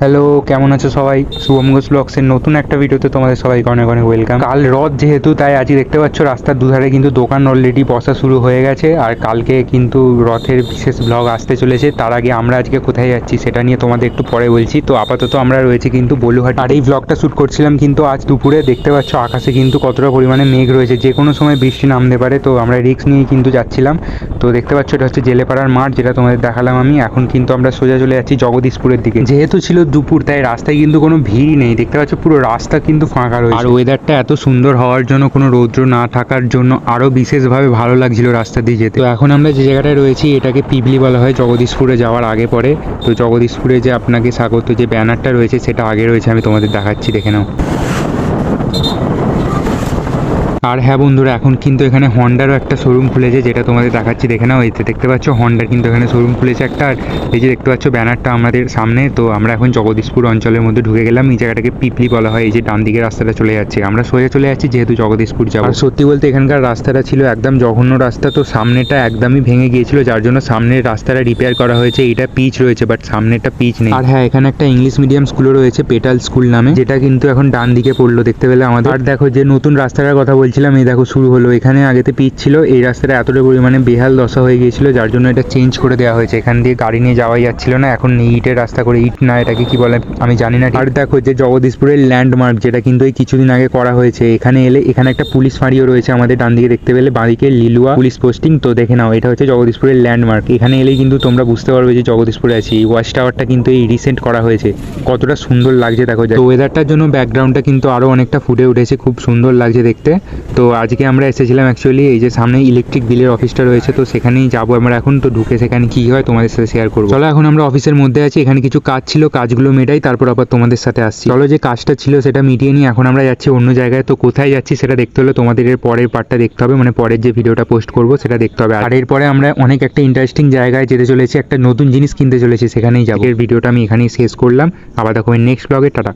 Hello, কেমন আছো সবাই? শুভম ঘোষ ব্লগসের নতুন একটা ভিডিওতে তোমাদের সবাইকে অনেক অনেক ওয়েলকাম। কাল রথ যেহেতু, তাই আজকে দেখতে পাচ্ছ রাস্তার দুধারে কিন্তু দোকান অলরেডি বসা শুরু হয়ে গেছে। আর কালকে কিন্তু রথের বিশেষ ব্লগ আসতে চলেছে। তার আগে আমরা আজকে কোথায় যাচ্ছি সেটা নিয়ে তোমাদের একটু পরে বলছি। তো আপাতত আমরা রয়েছে কিন্তু বলুহাট, আর এই ব্লগটা শ্যুট করছিলাম কিন্তু আজ দুপুরে। দেখতে পাচ্ছ আকাশে কিন্তু কতটা পরিমাণে মেঘ রয়েছে, যে কোনো সময় বৃষ্টি নামতে পারে। তো আমরা রিস্ক নিয়ে কিন্তু যাচ্ছিলাম। তো দেখতে পাচ্ছ এটা হচ্ছে জেলেপাড়ার মাঠ, যেটা তোমাদের দেখালাম আমি। এখন কিন্তু আমরা সোজা চলে যাচ্ছি জগদীশপুরের দিকে। যেহেতু ছিল দুপুর, তাই রাস্তায় কিন্তু কোনো ভিড়ই নেই। দেখতে পাচ্ছ পুরো রাস্তা কিন্তু ফাঁকা রয়েছে। আর ওয়েদারটা এত সুন্দর হওয়ার জন্য, কোনো রৌদ্র না থাকার জন্য আরও বিশেষভাবে ভালো লাগছিল রাস্তা দিয়ে যেতে। তো এখন আমরা যে জায়গাটায় রয়েছি এটাকে পিপলি বলা হয়, জগদীশপুরে যাওয়ার আগে পরে। তো জগদীশপুরে যে আপনাকে স্বাগত যে ব্যানারটা রয়েছে সেটা আগে রয়েছে, আমি তোমাদের দেখাচ্ছি, দেখে নাও। আর হ্যাঁ বন্ধুরা, এখন কিন্তু এখানে হন্ডারও একটা শোরুম খুলেছে, যেটা তোমাদের দেখাচ্ছি, দেখে নাও। এতে দেখতে পাচ্ছ হন্ডার কিন্তু এখানে শোরুম খুলেছে একটা। আর এই যে দেখতে পাচ্ছ ব্যানারটা আমাদের সামনে। তো আমরা এখন জগদীশপুর অঞ্চলের মধ্যে ঢুকে গেলাম। এই জায়গাটাকে পিপলি বলা হয়। এই যে ডান দিকে রাস্তাটা চলে যাচ্ছে, আমরা সোজা চলে যাচ্ছি যেহেতু জগদীশপুর যাবো। আর সত্যি বলতে এখানকার রাস্তাটা ছিল একদম জঘন্য রাস্তা। তো সামনেটা একদমই ভেঙে গিয়েছিল, যার জন্য সামনের রাস্তাটা রিপেয়ার করা হয়েছে। এটা পিচ রয়েছে, বাট সামনেটা পিচ নেই। আর হ্যাঁ, এখানে একটা ইংলিশ মিডিয়াম স্কুলও রয়েছে, পেটাল স্কুল নামে, যেটা কিন্তু এখন ডান দিকে পড়লো দেখতে পেলে আমাদের। আর দেখো যে নতুন রাস্তাটার কথা বলছিলাম, এই দেখো শুরু হলো। এখানে আগেতে পিচ ছিল, এই রাস্তাটা এতটা পরিমাণে বেহাল দশা হয়ে গিয়েছিল, যার জন্য এটা চেঞ্জ করে দেওয়া হয়েছে। এখান দিয়ে গাড়ি নিয়ে যাওয়াই যাচ্ছিল না। এখন ইটের রাস্তা করে, ইট না এটাকে কি বলে আমি জানি না। আর দেখো যে জগদীশপুরের ল্যান্ডমার্ক, যেটা কিন্তু এই কিছুদিন আগে করা হয়েছে। এখানে এলে এখানে একটা পুলিশ ফাঁড়িও রয়েছে আমাদের ডান দিকে দেখতে পেলে, বাঁদিকে লিলুয়া পুলিশ পোস্টিং। তো দেখে নাও, এটা হচ্ছে জগদীশপুরের ল্যান্ডমার্ক। এখানে এলেই কিন্তু তোমরা বুঝতে পারবে যে জগদীশপুরে আছি। এই ওয়াচ টাওয়ারটা কিন্তু এই রিসেন্ট করা হয়েছে, কতটা সুন্দর লাগছে দেখো। তো ওয়েদারটার জন্য ব্যাকগ্রাউন্ডটা কিন্তু আরো অনেকটা ফুটে উঠেছে, খুব সুন্দর লাগছে দেখতে। তো আজকে আমরা এসেছিলাম অ্যাকচুয়ালি এই যে সামনে ইলেকট্রিক বিলের অফিসটা রয়েছে, তো সেখানেই যাবো আমরা এখন। তো ঢুকে সেখানে কি হয় তোমাদের সাথে শেয়ার করবো। চলো, এখন আমরা অফিসের মধ্যে আছি। এখানে কিছু কাজ ছিল, কাজগুলো মেটাই, তারপর আবার তোমাদের সাথে আসছি। চলো, যে কাজটা ছিল সেটা মিটিয়ে নিই। এখন আমরা যাচ্ছি অন্য জায়গায়। তো কোথায় যাচ্ছি সেটা দেখতে হলে তোমাদের এর পরের পার্টটা দেখতে হবে, মানে পরের যে ভিডিওটা পোস্ট করবো সেটা দেখতে হবে। আর এরপরে আমরা অনেক একটা ইন্টারেস্টিং জায়গায় যেতে চলেছি, একটা নতুন জিনিস কিনতে চলেছি, সেখানেই যাবো। এর ভিডিওটা আমি এখানেই শেষ করলাম। আবার দেখো নেক্সট ব্লগে, টাটা।